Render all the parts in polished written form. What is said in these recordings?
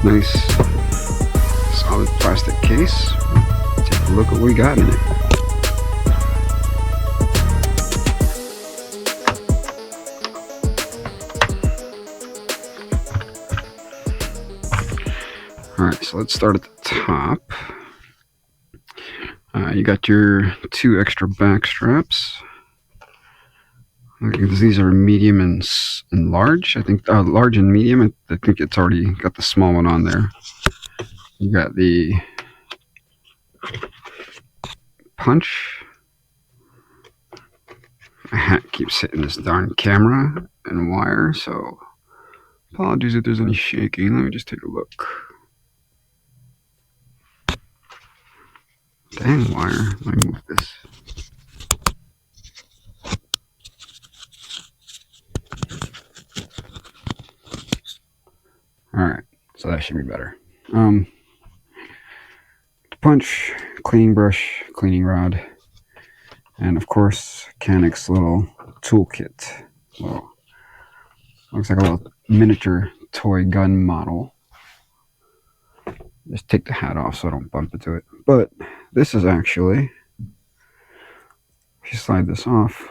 Nice solid plastic case. Take a look at what we got in it. Alright, so let's start at the top. You got your 2 extra back straps. These are medium and large. I think large and medium. I think it's already got the small one on there. You got the punch. My hat keeps hitting this darn camera and wire, so apologies if there's any shaking. Let me just take a look. Dang wire. Let me move this. Alright, so that should be better. Punch, cleaning brush, cleaning rod, and of course Canik's little toolkit. Well, looks like a little miniature toy gun model. Just take the hat off so I don't bump into it. But this is actually, if you slide this off,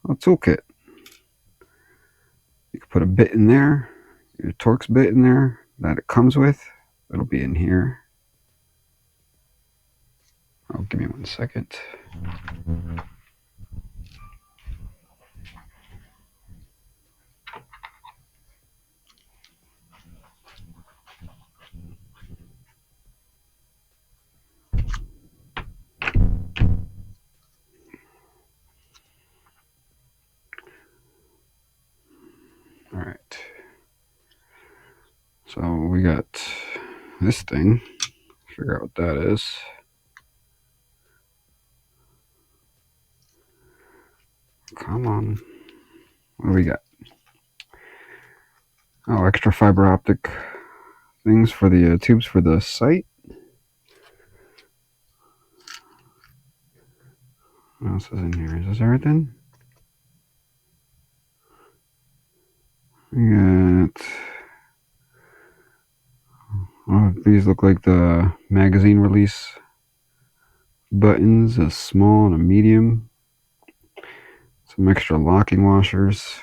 a toolkit. You can put a bit in there, your Torx bit in there that it comes with. It'll be in here. Oh, give me 1 second. All right. So we got this thing. Figure out what that is. Come on. What do we got? Oh, extra fiber optic things for the tubes for the sight. What else is in here? Is this everything? We got... Oh, these look like the magazine release buttons, a small and a medium. Some extra locking washers.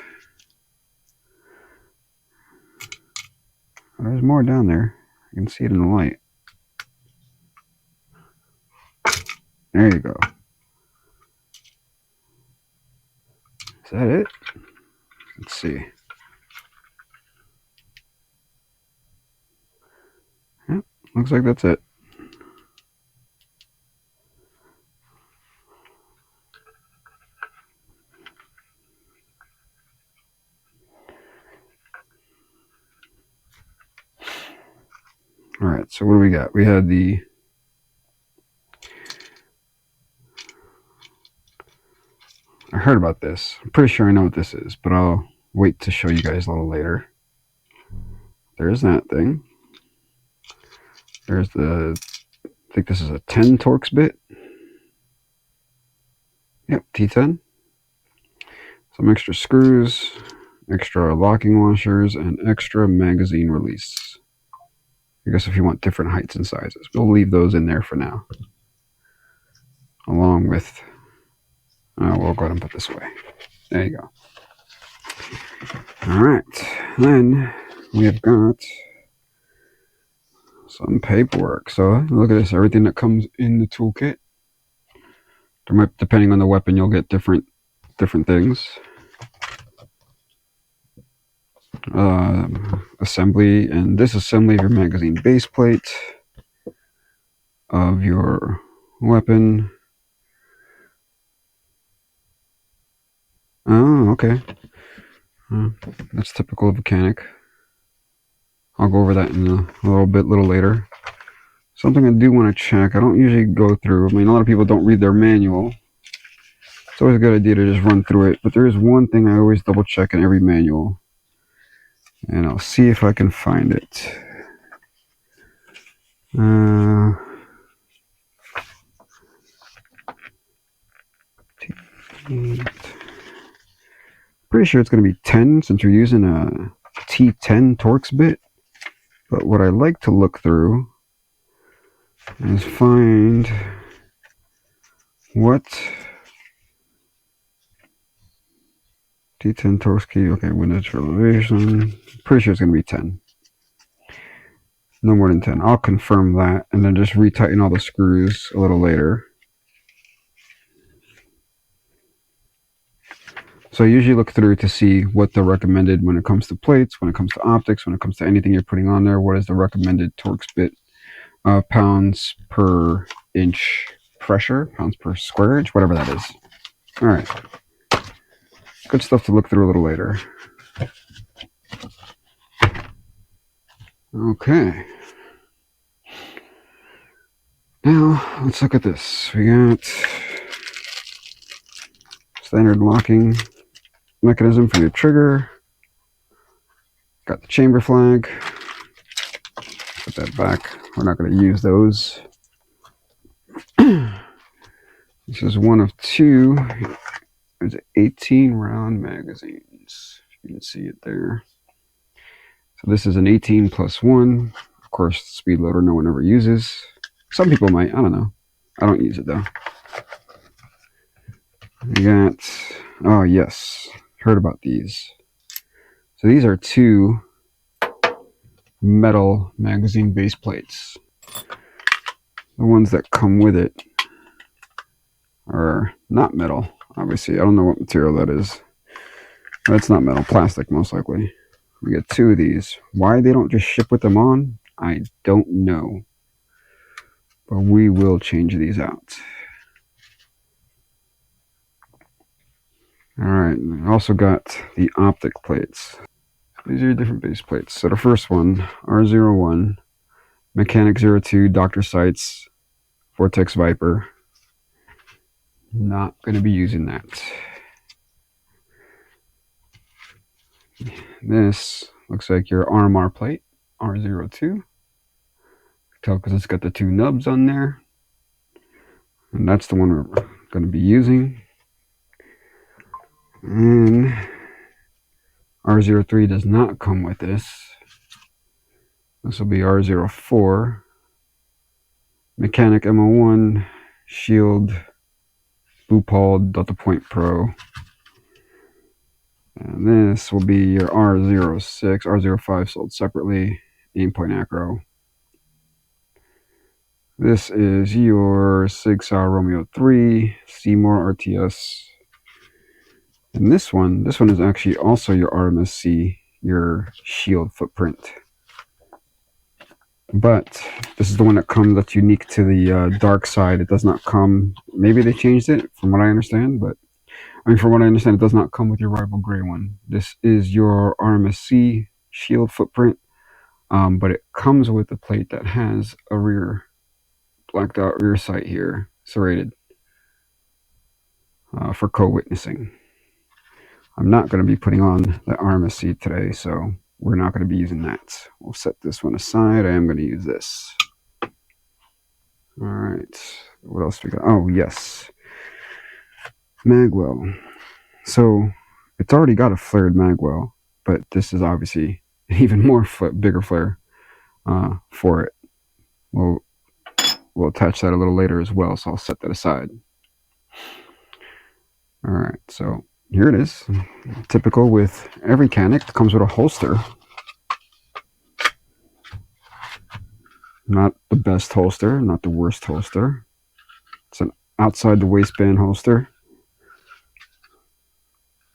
Oh, there's more down there. You can see it in the light. There you go. Is that it? Let's see. Yep, looks like that's it. Alright, so what do we got? We had the I heard about this. I'm pretty sure I know what this is, but I'll wait to show you guys a little later. There's that thing. There's the, I think this is a 10 Torx bit. Yep, T10. Some extra screws, extra locking washers, and extra magazine release. I guess if you want different heights and sizes. We'll leave those in there for now. Along with, we'll go ahead and put this away. There you go. Alright, then we have got some paperwork. So look at this, everything that comes in the toolkit. Depending on the weapon, you'll get different things. Assembly and disassembly of your magazine base plate, of your weapon. Oh, okay. That's typical of a Canik. I'll go over that in a little later. Something I do want to check. I don't usually go through. I mean, a lot of people don't read their manual. It's always a good idea to just run through it. But there is one thing I always double check in every manual. And I'll see if I can find it. Pretty sure it's going to be 10 since you're using a T10 Torx bit. But what I like to look through is find what D10 torque key. Okay, Windows elevation. Pretty sure it's going to be 10. No more than 10. I'll confirm that and then just retighten all the screws a little later. So I usually look through to see what the recommended, when it comes to plates, when it comes to optics, when it comes to anything you're putting on there, what is the recommended torque bit, pounds per inch pressure, pounds per square inch, whatever that is. All right. Good stuff to look through a little later. Okay. Now, let's look at this. We got standard locking mechanism for your trigger. Got the chamber flag. Put that back. We're not going to use those. This is one of two. There's 18 round magazines. If you can see it there. So this is an 18 plus 1. Of course, speed loader no one ever uses. Some people might. I don't know. I don't use it though. We got, oh yes, heard about these. So these are two metal magazine base plates. The ones that come with it are not metal, obviously. I don't know what material that is. That's not metal, plastic most likely. We get two of these. Why they don't just ship with them on, I don't know. But we will change these out. Alright, we also got the optic plates. These are different base plates. So the first one, R01, Canik 02, Dr. Sights, Vortex Viper. Not going to be using that. This looks like your RMR plate, R02. Tell because it's got the two nubs on there. And that's the one we're going to be using. And R03 does not come with this. This will be R04. Canik MO1 Shield Blue Paul Delta Point Pro. And this will be your R06, R05 sold separately, Aimpoint Acro. This is your Sig Sauer Romeo 3 Seymour RTS. And this one is actually also your RMSC, your shield footprint. But this is the one that comes, that's unique to the Darkside. It does not come, maybe they changed it from what I understand, but I mean, from what I understand, it does not come with your Rival Gray one. This is your RMSC shield footprint, but it comes with a plate that has a rear, blacked out rear sight here, serrated, for co-witnessing. I'm not going to be putting on the RMSC today, so we're not going to be using that. We'll set this one aside. I am going to use this. All right. What else we got? Oh, yes. Magwell. So it's already got a flared Magwell, but this is obviously an even more bigger flare for it. We'll attach that a little later as well, so I'll set that aside. All right, so here it is. Typical with every Canik, it comes with a holster. Not the best holster, not the worst holster. It's an outside the waistband holster.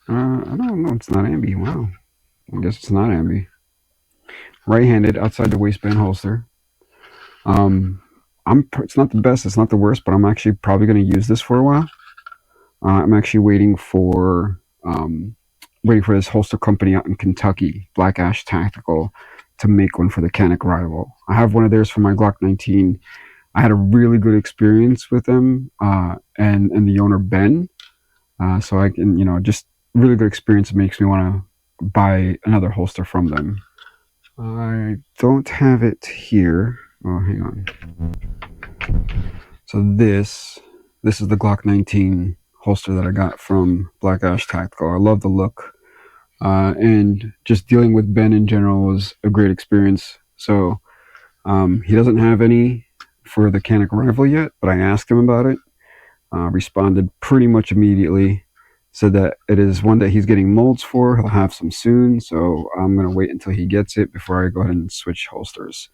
I don't know, it's not ambi. Wow. I guess it's not ambi. Right-handed, outside the waistband holster. It's not the best, it's not the worst, but I'm actually probably going to use this for a while. I'm actually waiting for this holster company out in Kentucky, Black Ash Tactical, to make one for the Canik Rival. I have one of theirs for my Glock 19. I had a really good experience with them and the owner Ben. So I can, just really good experience. It makes me want to buy another holster from them. I don't have it here. Oh, hang on. So this is the Glock 19 holster that I got from Black Ash Tactical. I love the look. And just dealing with Ben in general was a great experience. So he doesn't have any for the Canik Rival yet, but I asked him about it. Responded pretty much immediately. Said that it is one that he's getting molds for. He'll have some soon, so I'm going to wait until he gets it before I go ahead and switch holsters.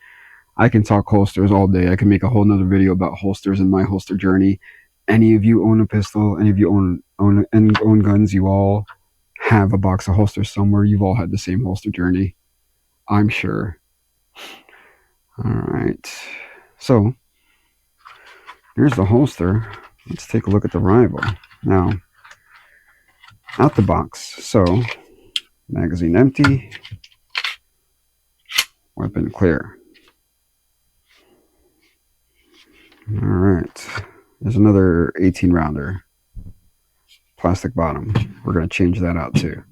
I can talk holsters all day. I can make a whole nother video about holsters and my holster journey. Any of you own a pistol, any of you own guns, you all have a box of holsters somewhere. You've all had the same holster journey, I'm sure. All right, so here's the holster. Let's take a look at the Rival. Now, out the box. So, magazine empty, weapon clear. All right, there's another 18 rounder, plastic bottom. We're going to change that out too.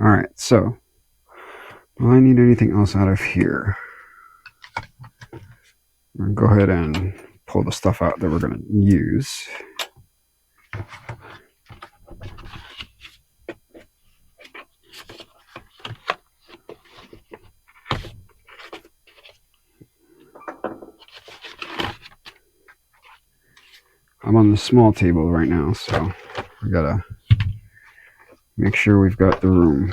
All right, so do I need anything else out of here? I'm going to go ahead and pull the stuff out that we're going to use. I'm on the small table right now, so we got to make sure we've got the room.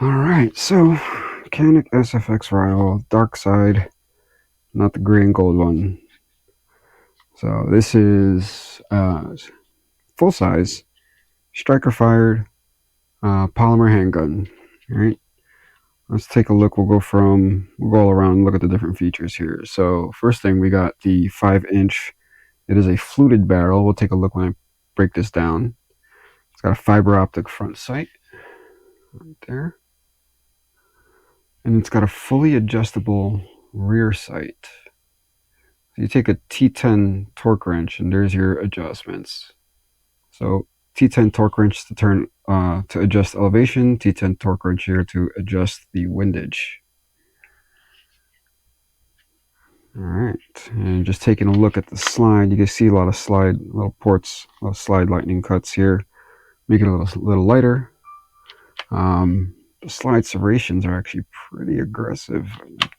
Alright, so Canik SFX Rival Darkside, not the gray and gold one. So this is full size, striker fired polymer handgun. Alright, let's take a look. We'll go all around and look at the different features here. So first thing, we got the 5-inch. It is a fluted barrel. We'll take a look when I break this down. It's got a fiber optic front sight right there. And it's got a fully adjustable rear sight. So you take a T10 torque wrench and there's your adjustments. So T10 torque wrench to turn to adjust elevation, T10 torque wrench here to adjust the windage. Alright, and just taking a look at the slide, you can see a lot of little ports, a lot of slide lightning cuts here. Make it a little lighter. The slide serrations are actually pretty aggressive.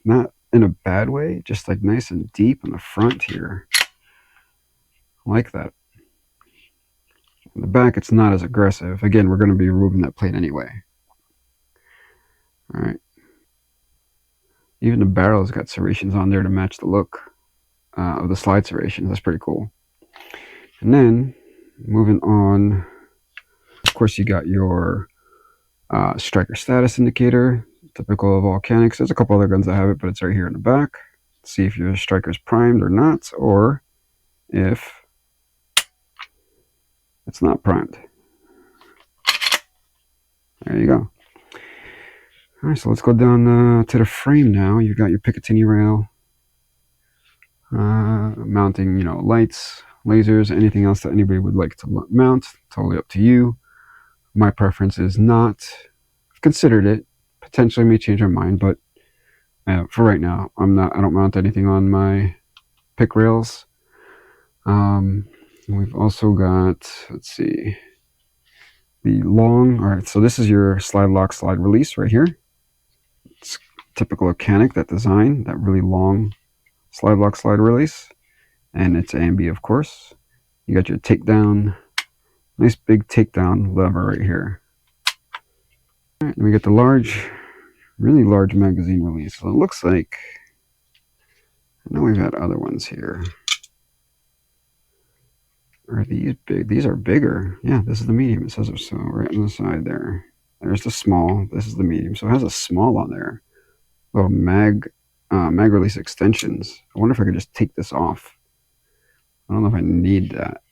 Not in a bad way, just like nice and deep in the front here. I like that. In the back, it's not as aggressive. Again, we're going to be removing that plate anyway. All right. Even the barrel's got serrations on there to match the look of the slide serrations. That's pretty cool. And then, moving on, of course, you got your striker status indicator, typical of all Caniks. There's a couple other guns that have it, but it's right here in the back. See if your striker's primed or not, or if it's not primed. There you go. All right, so let's go down to the frame now. You've got your Picatinny rail, mounting, lights, lasers, anything else that anybody would like to mount. Totally up to you. My preference is not. I've considered it. Potentially may change my mind, but for right now, I don't mount anything on my pick rails. We've also got, let's see, the long. All right, so this is your slide lock, slide release right here. It's typical of Canik, that design, that really long slide lock, slide release, and it's ambi, of course. You got your takedown, nice big takedown lever right here. All right, then we get the really large magazine release. So it looks like, I know we've had other ones here. Are these big? These are bigger. Yeah, this is the medium. It says so right on the side there. There's the small. This is the medium. So it has a small on there. Little mag release extensions. I wonder if I could just take this off. I don't know if I need that.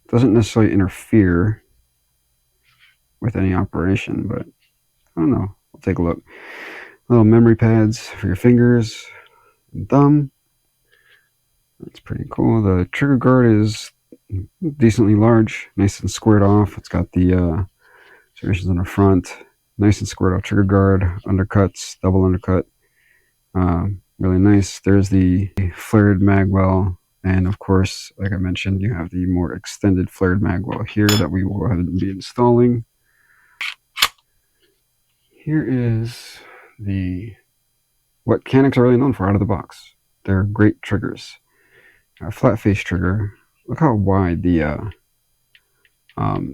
It doesn't necessarily interfere with any operation, but I don't know. We'll take a look. Little memory pads for your fingers and thumb. That's pretty cool. The trigger guard is decently large, nice and squared off. It's got the serrations on the front, nice and squared off trigger guard, undercuts, double undercut. Really nice. There's the flared magwell, and of course, like I mentioned, you have the more extended flared magwell here that we will go ahead and be installing. Here is what Caniks are really known for out of the box. They're great triggers. A flat face trigger. Look how wide the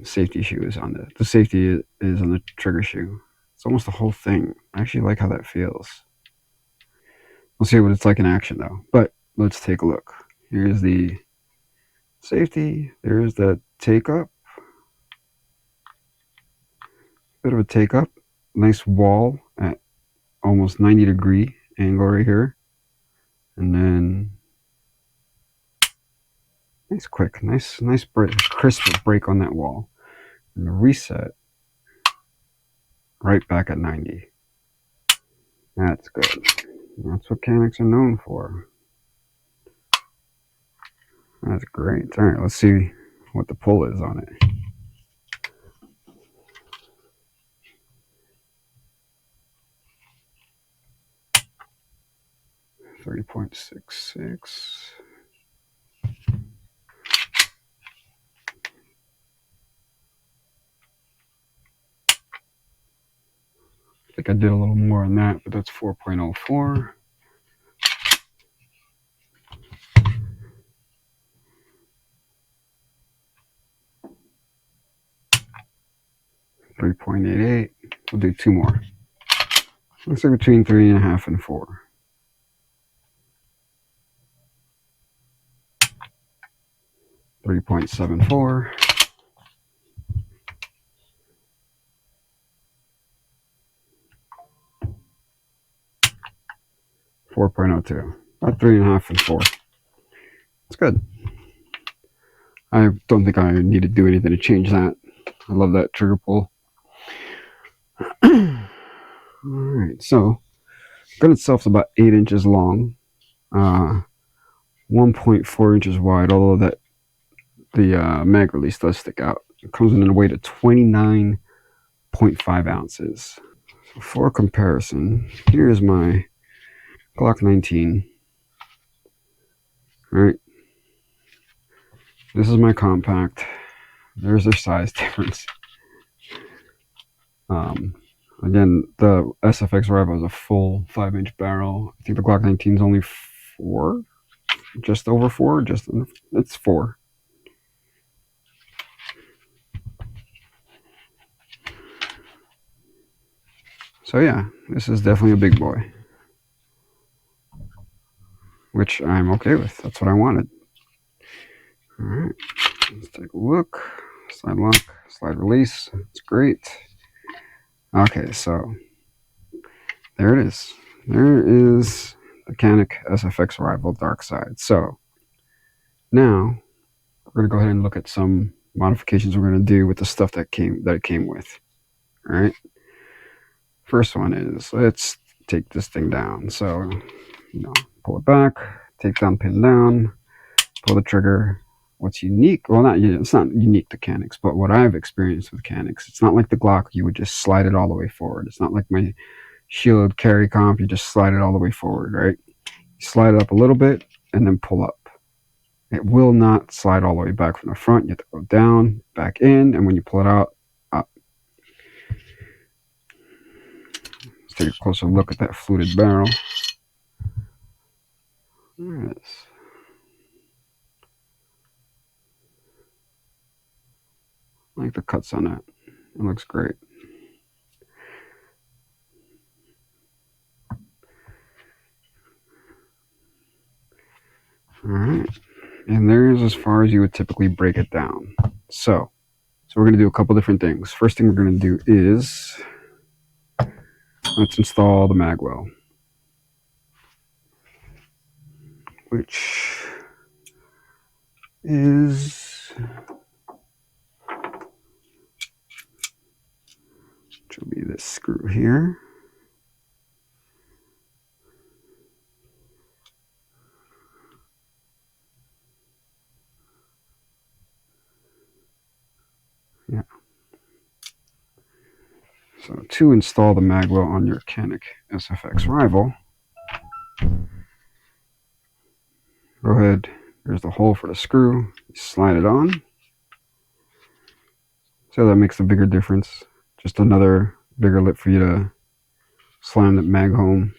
safety shoe is on the safety is on the trigger shoe. It's almost the whole thing. I actually like how that feels. We'll see what it's like in action though. But let's take a look. Here's the safety. There's the take up. Bit of a take up. Nice wall at almost 90-degree angle right here. And then nice quick, nice break, crisp break on that wall. And the reset right back at 90. That's good. That's what Caniks are known for. That's great. All right, let's see what the pull is on it. .66. I think I did a little more on that, but that's 4.04. .88. We'll do two more. Looks like between 3.5 and 4. .74. 4.02. About 3.5 and 4. It's good. I don't think I need to do anything to change that. I love that trigger pull. Alright, so gun itself is about 8 inches long, 1.4 inches wide, although that the mag release does stick out. It comes in a weight of 29.5 ounces. So for comparison, here's my Glock 19. Alright, this is my compact. There's their size difference. Again, the SFX Rival is a full 5-inch barrel. I think the Glock 19 is only 4, just over 4, it's 4. So yeah, this is definitely a big boy, which I'm okay with. That's what I wanted. All right, let's take a look. Slide lock, slide release. It's great. Okay, so there it is. There is the Canik SFX Rival Darkside. So now we're gonna go ahead and look at some modifications we're gonna do with the stuff that it came with. All right. First one is, let's take this thing down. So, pull it back, take down, pin down, pull the trigger. What's unique? Well, it's not unique to Caniks, but what I've experienced with Caniks, it's not like the Glock. You would just slide it all the way forward. It's not like my Shield carry comp. You just slide it all the way forward, right? You slide it up a little bit and then pull up. It will not slide all the way back from the front. You have to go down, back in, and when you pull it out, up. Let's take a closer look at that fluted barrel. There it is. I like the cuts on it. It looks great. Alright. And there's as far as you would typically break it down. So we're going to do a couple different things. First thing we're going to do is, let's install the Magwell, which is, which will be this screw here. So to install the Magwell on your Canik SFX Rival, go ahead, there's the hole for the screw, slide it on. So that makes a bigger difference. Just another bigger lip for you to slam that mag home.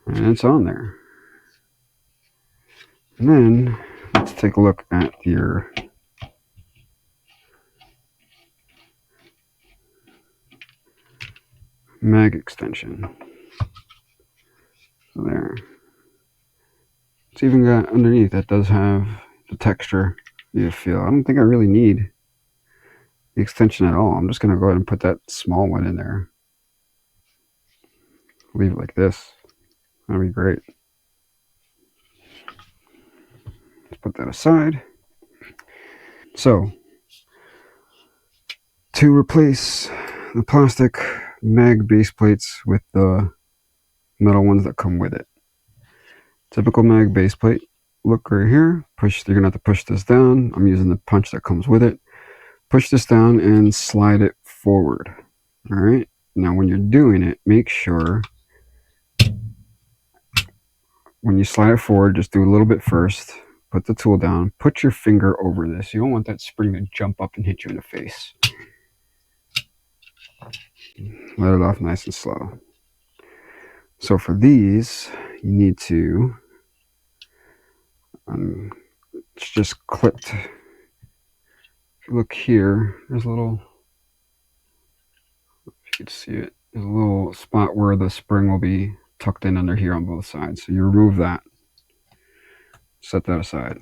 And it's on there. And then let's take a look at your mag extension. So there. It's even got underneath, that does have the texture you feel. I don't think I really need the extension at all. I'm just going to go ahead and put that small one in there. Leave it like this. That'd be great. Let's put that aside. So, to replace the plastic mag base plates with the metal ones that come with it. Typical mag base plate. Look right here. Push. You're gonna have to push this down. I'm using the punch that comes with it. Push this down and slide it forward. All right. Now, when you're doing it, make sure when you slide it forward, just do a little bit first. Put the tool down. Put your finger over this. You don't want that spring to jump up and hit you in the face. Let it off nice and slow. So for these, you need to, it's just clipped. If you look here, there's a little, if you could see it, there's a little spot where the spring will be tucked in under here on both sides. So you remove that, set that aside.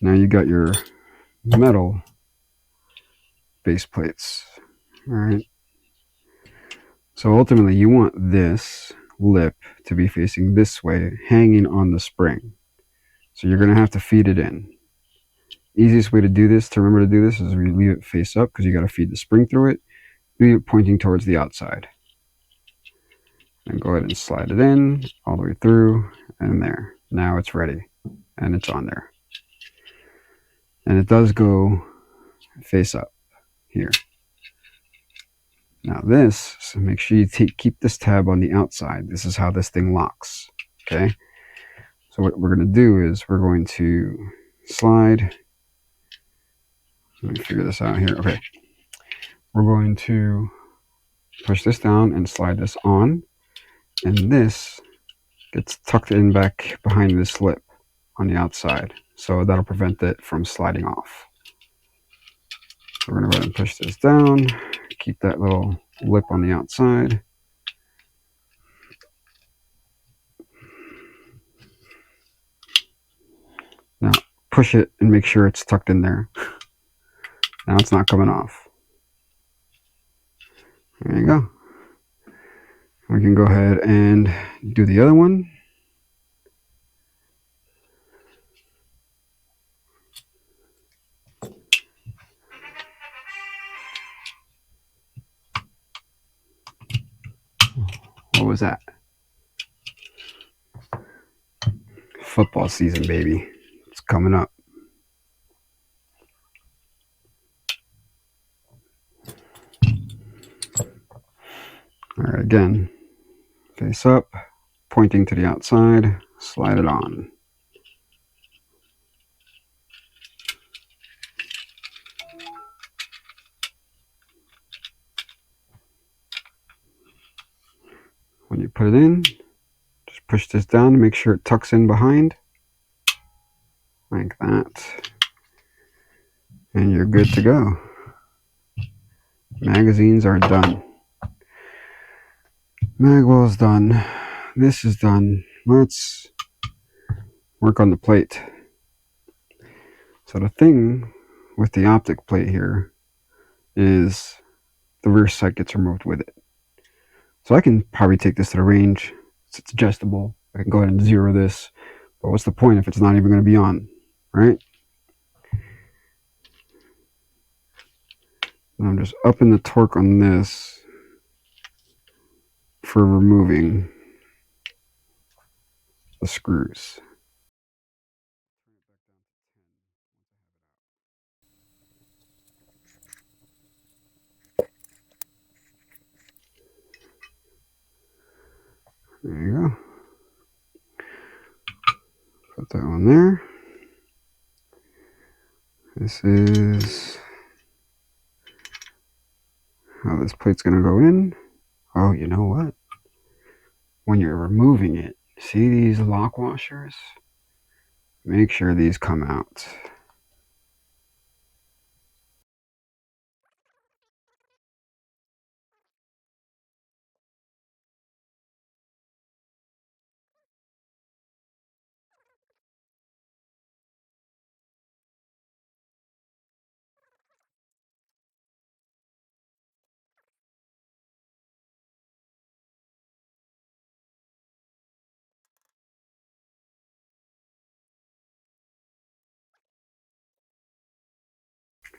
Now you got your metal base plates, all right? So ultimately you want this lip to be facing this way, hanging on the spring. So you're gonna have to feed it in. Easiest way to do this, to remember to do this, is we leave it face up because you got to feed the spring through it. Leave it pointing towards the outside. And go ahead and slide it in all the way through and there. Now it's ready and it's on there. And it does go face up here. Now this, so make sure you keep this tab on the outside. This is how this thing locks. Okay. So what we're going to do is we're going to slide. Let me figure this out here. Okay. We're going to push this down and slide this on. And this gets tucked in back behind this lip on the outside. So that'll prevent it from sliding off. So we're going to go ahead and push this down. Keep that little lip on the outside. Now push it and make sure it's tucked in there. Now it's not coming off. There you go. We can go ahead and do the other one. What was that? Football season, baby. It's coming up. All right, again, face up, pointing to the outside, slide it on. When you put it in, just push this down to make sure it tucks in behind, like that. And you're good to go. Magazines are done. Magwell's done. This is done. Let's work on the plate. So the thing with the optic plate here is the rear sight gets removed with it. So I can probably take this to the range. It's adjustable. I can go ahead and zero this, But what's the point if it's not even going to be on, right? And I'm just upping the torque on this for removing the screws. There you go. Put that one there. This is how this plate's going to go in. Oh, you know what? When you're removing it, see these lock washers? Make sure these come out.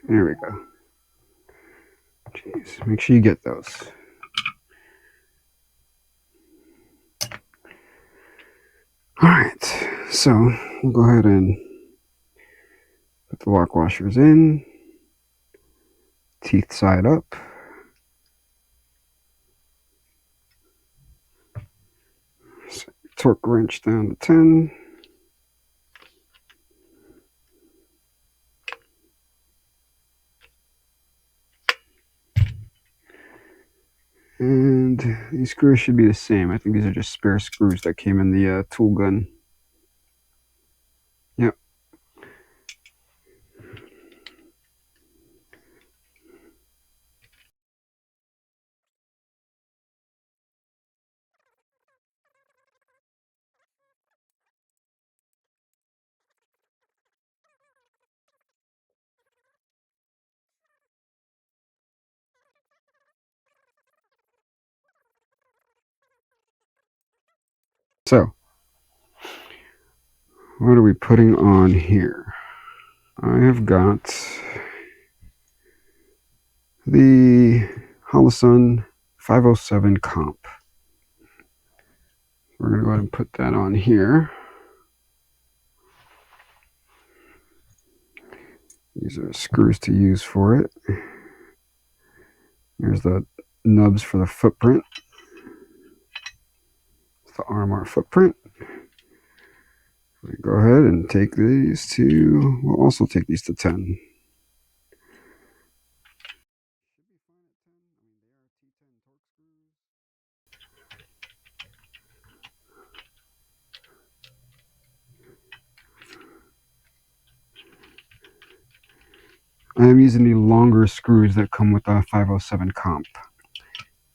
There we go. Jeez, make sure you get those. Alright, so we'll go ahead and put the lock washers in. Teeth side up. Set your torque wrench down to 10. And these screws should be the same. I think these are just spare screws that came in the tool gun. Yep. So, what are we putting on here? I have got the Holosun 507 comp. We're going to go ahead and put that on here. These are screws to use for it. Here's the nubs for the footprint. It's the RMR footprint. Go ahead and take these to, we'll also take these to 10. I'm using the longer screws that come with the 507 comp.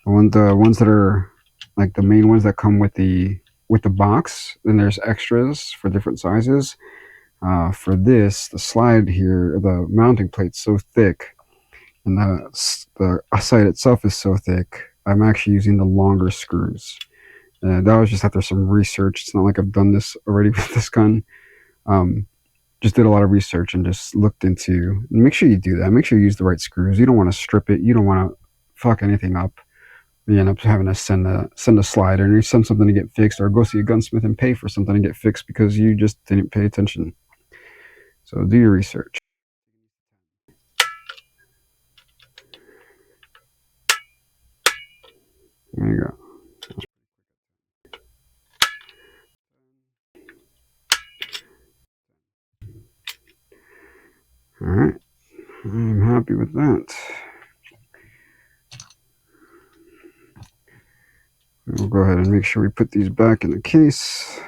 The ones that are like the main ones that come with the box, then there's extras for different sizes. For this, the slide here, the mounting plate's so thick, and the side itself is so thick, I'm actually using the longer screws. That was just after some research. It's not like I've done this already with this gun. Just did a lot of research and just looked into. Make sure you do that. Make sure you use the right screws. You don't want to strip it. You don't want to fuck anything up. You end up having to send a slider, and you send something to get fixed, or go see a gunsmith and pay for something to get fixed because you just didn't pay attention. So do your research. There you go. All right, I'm happy with that. We'll go ahead and make sure we put these back in the case.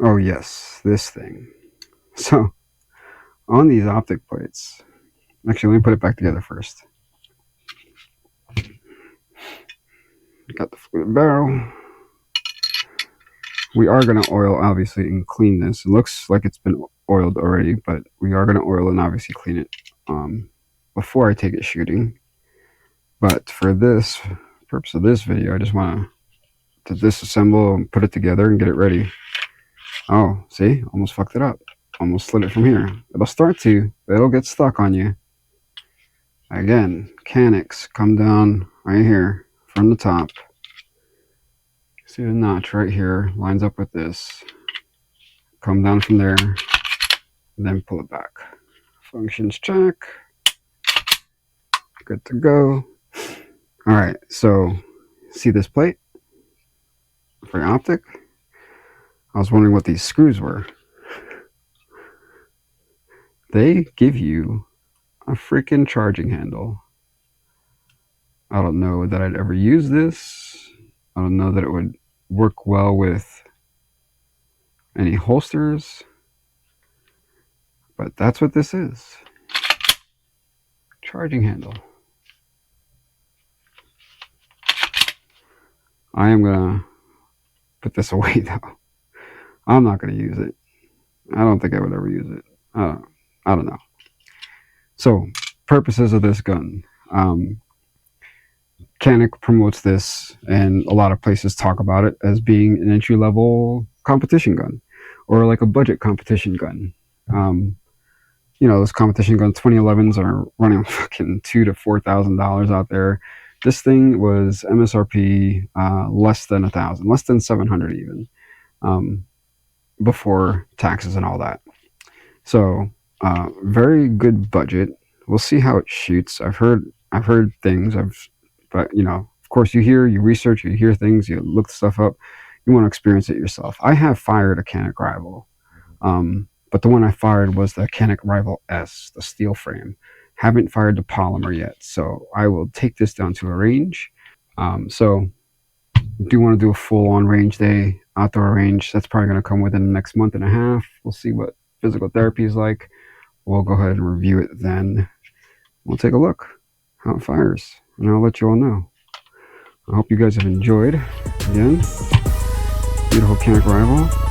Oh yes, this thing. So on these optic plates, actually let me put it back together first. Got the fluted barrel. We are going to oil, obviously, and clean this. It looks like it's been oiled already, but we are going to oil and obviously clean it before I take it shooting. But for this purpose of this video, I just want to to disassemble and put it together and get it ready. Oh, see? Almost fucked it up. Almost slid it from here. It'll start to, but it'll get stuck on you. Again, Caniks come down right here from the top. See the notch right here lines up with this. Come down from there, and then pull it back. Functions check. Good to go. Alright, so see this plate for your optic? I was wondering what these screws were. They give you a freaking charging handle. I don't know that I'd ever use this. I don't know that it would work well with any holsters, but that's what this is. Charging handle. I am gonna put this away though. I'm not gonna use it. I don't think I would ever use it. I don't know. So, purposes of this gun. Canik promotes this, and a lot of places talk about it as being an entry-level competition gun, or like a budget competition gun. You know, those competition guns, 2011s are running fucking $2,000 to $4,000 out there. This thing was MSRP less than $1,000, less than $700 even, before taxes and all that. So, very good budget. We'll see how it shoots. I've heard things. But you know, of course, you research, you hear things, you look stuff up. You want to experience it yourself. I have fired a Canik Rival, but the one I fired was the Canik Rival S, the steel frame. Haven't fired the polymer yet, so I will take this down to a range. So, do want to do a full-on range day, outdoor range. That's probably going to come within the next month and a half. We'll see what physical therapy is like. We'll go ahead and review it then. We'll take a look how it fires, and I'll let you all know. I hope you guys have enjoyed. Again, beautiful Canik Rival.